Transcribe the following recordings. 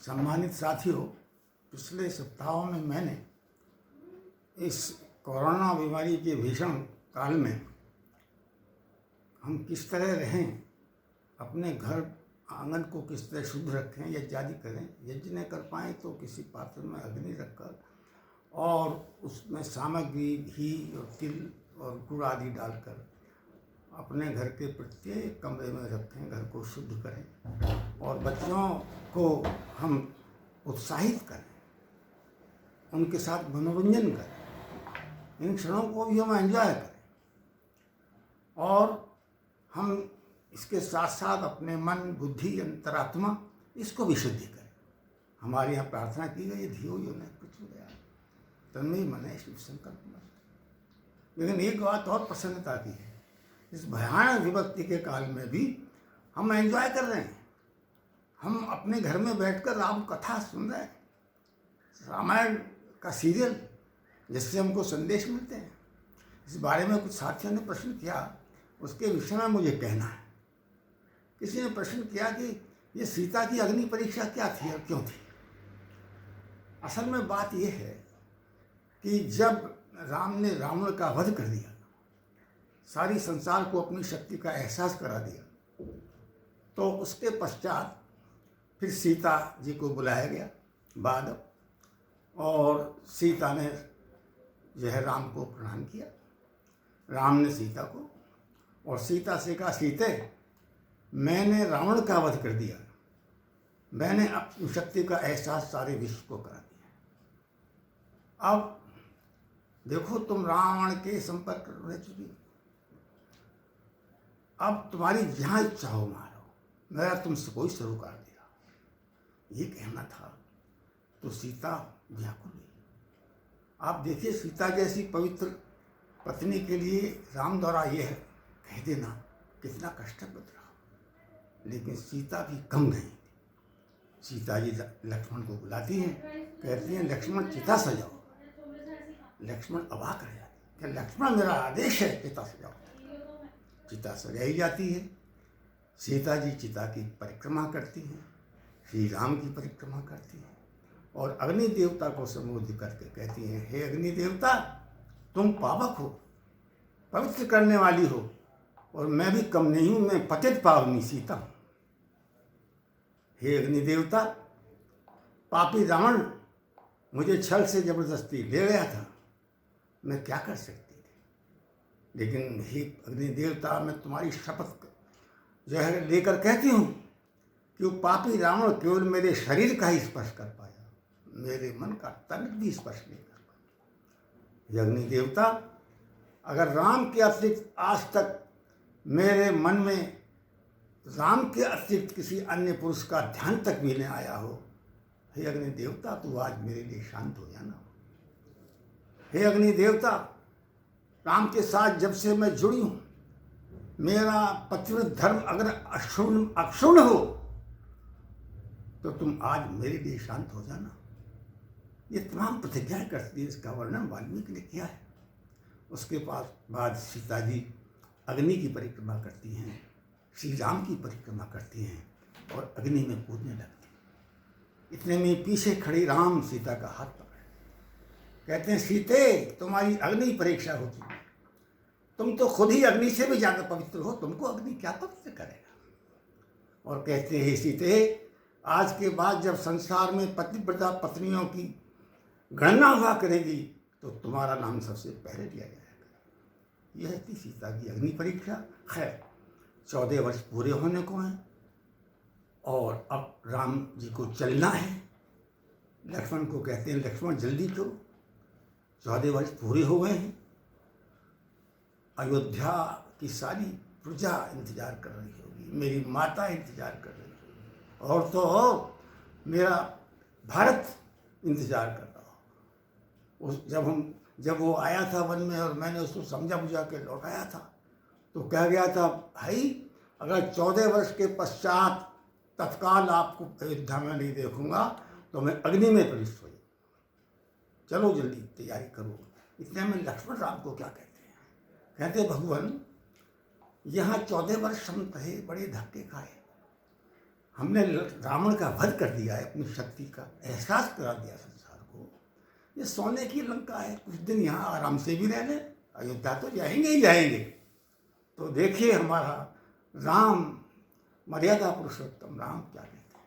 सम्मानित साथियों, पिछले सप्ताहों में मैंने इस कोरोना बीमारी के भीषण काल में हम किस तरह रहें, अपने घर आंगन को किस तरह शुद्ध रखें, यज्ञ आदि करें, यज्ञ न कर पाएँ तो किसी पात्र में अग्नि रखकर और उसमें सामग्री घी और तिल और गुड़ आदि डालकर अपने घर के प्रत्येक कमरे में रखें, घर को शुद्ध करें और बच्चों को हम उत्साहित करें, उनके साथ मनोरंजन करें, इन क्षणों को भी हम एंजॉय करें और हम इसके साथ साथ अपने मन, बुद्धि, अंतरात्मा इसको भी शुद्धि करें। हमारे यहाँ प्रार्थना की गई, धियो यो न प्रचोदयात् तन्मे मनः शिव संकल्पमस्तु। लेकिन एक बात और प्रसन्नता की है, इस भयानक विपत्ति के काल में भी हम एंजॉय कर रहे हैं। हम अपने घर में बैठकर राम कथा सुन रहे हैं, रामायण का सीरियल, जिससे हमको संदेश मिलते हैं। इस बारे में कुछ साथियों ने प्रश्न किया, उसके विषय में मुझे कहना है। किसी ने प्रश्न किया कि ये सीता की अग्नि परीक्षा क्या थी और क्यों थी। असल में बात यह है कि जब राम ने रावण का वध कर दिया, सारी संसार को अपनी शक्ति का एहसास करा दिया, तो उसके पश्चात फिर सीता जी को बुलाया गया बाद, और सीता ने जो है राम को प्रणाम किया। राम ने सीता को, और सीता से कहा, सीते मैंने रावण का वध कर दिया, मैंने अपनी शक्ति का एहसास सारे विश्व को करा दिया। अब देखो, तुम रावण के संपर्क रह चुकी, अब तुम्हारी जहाँ इच्छा हो मारो, मेरा तुमसे कोई सरोकार दिया। ये कहना था तो सीता व्याकुल हुई। आप देखिए, सीता जैसी पवित्र पत्नी के लिए राम द्वारा यह कह देना कितना कष्टप्रद रहा। लेकिन सीता भी कम नहीं। सीता जी लक्ष्मण को बुलाती हैं, कहती हैं, लक्ष्मण चिता सजाओ। लक्ष्मण अवाक रह जाते हैं कि लक्ष्मण मेरा आदेश है, चिता सजाओ। चिता सजाई जाती है। सीता जी चिता की परिक्रमा करती हैं, श्री राम की परिक्रमा करती हैं और अग्नि देवता को संबोधित करके कहती हैं, हे अग्नि देवता, तुम पावक हो, पवित्र करने वाली हो, और मैं भी कम नहीं हूं, मैं पतित पावनी सीता हूं। हे अग्नि देवता, पापी रावण मुझे छल से जबरदस्ती ले गया था, मैं क्या कर सकती थी। लेकिन हे अग्नि देवता, मैं तुम्हारी शपथ जो है लेकर कहती हूँ कि वो पापी रावण केवल मेरे शरीर का ही स्पर्श कर पाया, मेरे मन का तनिक भी स्पर्श नहीं कर पाया। हे अग्नि देवता, अगर राम के अतिरिक्त आज तक मेरे मन में राम के अतिरिक्त किसी अन्य पुरुष का ध्यान तक भी नहीं आया हो, हे अग्नि देवता, तू आज मेरे लिए शांत हो जाना। हे अग्नि देवता, राम के साथ जब से मैं जुड़ी हूं, मेरा पतिव्रत धर्म अगर अक्षुण्ण हो तो तुम आज मेरे लिए शांत हो जाना। ये तमाम प्रतिज्ञाएं करती है, इसका वर्णन वाल्मीकि ने किया है। उसके बाद सीता जी अग्नि की परिक्रमा करती हैं, श्री राम की परिक्रमा करती हैं और अग्नि में कूदने लगती हैं। इतने में पीछे खड़ी राम सीता का हाथ पकड़े, कहते हैं, सीते तुम्हारी अग्नि परीक्षा हो चुकी, तुम तो खुद ही अग्नि से भी ज्यादा पवित्र हो, तुमको अग्नि क्या पवित्र करेगा। और कहते हैं, हे सीते, आज के बाद जब संसार में पतिव्रता पत्नियों की गणना हुआ करेगी तो तुम्हारा नाम सबसे पहले लिया जाएगा। यह थी सीता की अग्नि परीक्षा। खैर, 14 वर्ष पूरे होने को हैं और अब राम जी को चलना है। लक्ष्मण को कहते हैं, लक्ष्मण जल्दी करो, 14 वर्ष पूरे हो गए हैं। अयोध्या की सारी प्रजा इंतजार कर रही होगी, मेरी माता इंतजार कर रही होगी, और तो और मेरा भारत इंतजार कर रहा हो। जब वो आया था वन में और मैंने उसको समझा बुझा के लौटाया था, तो कह गया था, भाई अगर 14 वर्ष के पश्चात तत्काल आपको अयोध्या में नहीं देखूंगा तो मैं अग्नि में प्रविष्ट हो जाऊँ, चलो जल्दी तैयारी करो। इतने में लक्ष्मण राम को क्या कहते हैं, कहते, भगवान यहाँ 14 वर्ष हम रहे, बड़े धक्के खाए, हमने रावण का वध कर दिया है, अपनी शक्ति का एहसास करा दिया संसार को। ये सोने की लंका है, कुछ दिन यहाँ आराम से भी रह लें, अयोध्या तो जाएंगे ही जाएंगे। तो देखिए हमारा राम, मर्यादा पुरुषोत्तम राम क्या कहते हैं,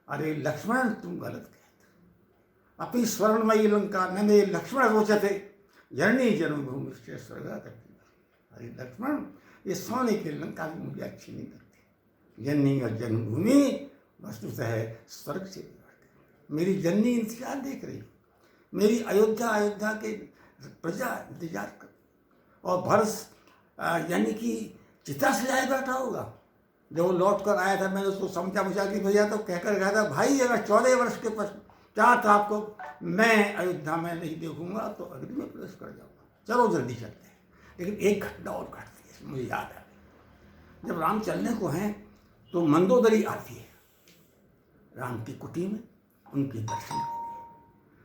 अरे लक्ष्मण तुम गलत कहते, अपनी स्वर्णमयी लंका न मे लक्ष्मण रोचते, जननी जन्मभूमि से स्वर्ग करती। अरे लक्ष्मण, ये सोने की लंका भी मुझे अच्छी नहीं लगती। जननी और जन्मभूमि वस्तुतः स्वर्ग से भी बढ़ती। मेरी जननी इंतजार देख रही, मेरी अयोध्या के प्रजा इंतजार कर, और भरत यानी कि चिता से आए बैठा होगा। जब वो लौट कर आया था, मैंने उसको समझा बुझा के भैया तो कहकर गया था, भाई अगर 14 वर्ष के पश्चात आपको मैं अयोध्या में नहीं देखूंगा तो अग्नि में प्रवेश कर जाऊंगा, चलो जल्दी चलते हैं। लेकिन एक घटना और घटती है, मुझे याद है। जब राम चलने को हैं तो मंदोदरी आती है राम की कुटी में उनके दर्शन के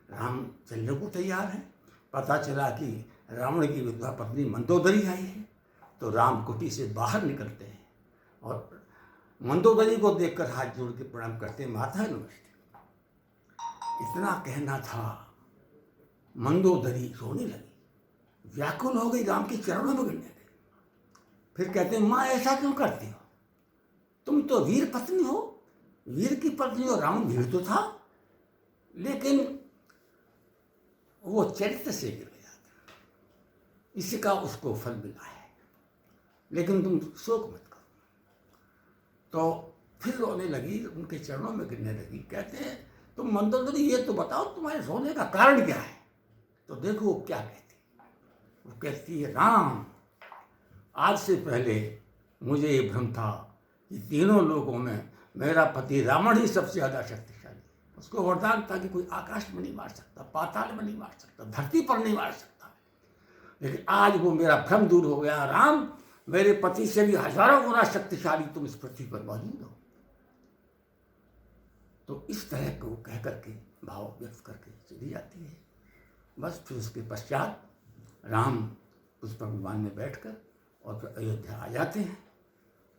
लिए। राम चलने को तैयार है, पता चला कि रावण की विधवा पत्नी मंदोदरी आई है। तो राम कुटी से बाहर निकलते हैं और मंदोदरी को देखकर हाथ जोड़ के प्रणाम करते हैं, माता नमस्ते। इतना कहना था, मंदोदरी रोने लगी, व्याकुल हो गई, राम के चरणों में गिरने लगी। फिर कहते हैं, माँ ऐसा क्यों करती हो, तुम तो वीर पत्नी हो, वीर की पत्नी हो। रावण वीर तो था, लेकिन वो चरित्र से गिर गया था, इसका उसको फल मिला है, लेकिन तुम शोक मत करो। तो फिर रोने लगी, उनके चरणों में गिरने लगी। कहते हैं, तुम मंदोदरी ये तो बताओ तुम्हारे रोने का कारण क्या है। तो देखो वो क्या कहती, वो कहती है, राम, आज से पहले मुझे ये भ्रम था कि तीनों लोगों में मेरा पति रावण ही सबसे ज़्यादा शक्तिशाली। उसको वरदान था कि कोई आकाश में नहीं मार सकता, पाताल में नहीं मार सकता, धरती पर नहीं मार सकता। लेकिन आज वो मेरा भ्रम दूर हो गया, राम मेरे पति से भी हजारों गुना शक्तिशाली तुम इस पृथ्वी पर मौजूद हो। तो इस तरह को कह करके भाव व्यक्त करके चली जाती है। बस फिर उसके पश्चात राम उस भगवान में बैठकर और फिर अयोध्या आ जाते हैं।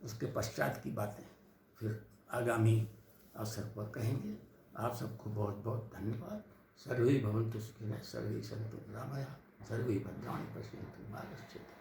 उसके पश्चात की बातें फिर आगामी अवसर पर कहेंगे। आप सबको बहुत बहुत धन्यवाद। सर्वे भवन्तु सुखिनः, सर्वे सन्तु निरामयाः, सर्वे भद्राणि पश्यन्तु मा कश्चित्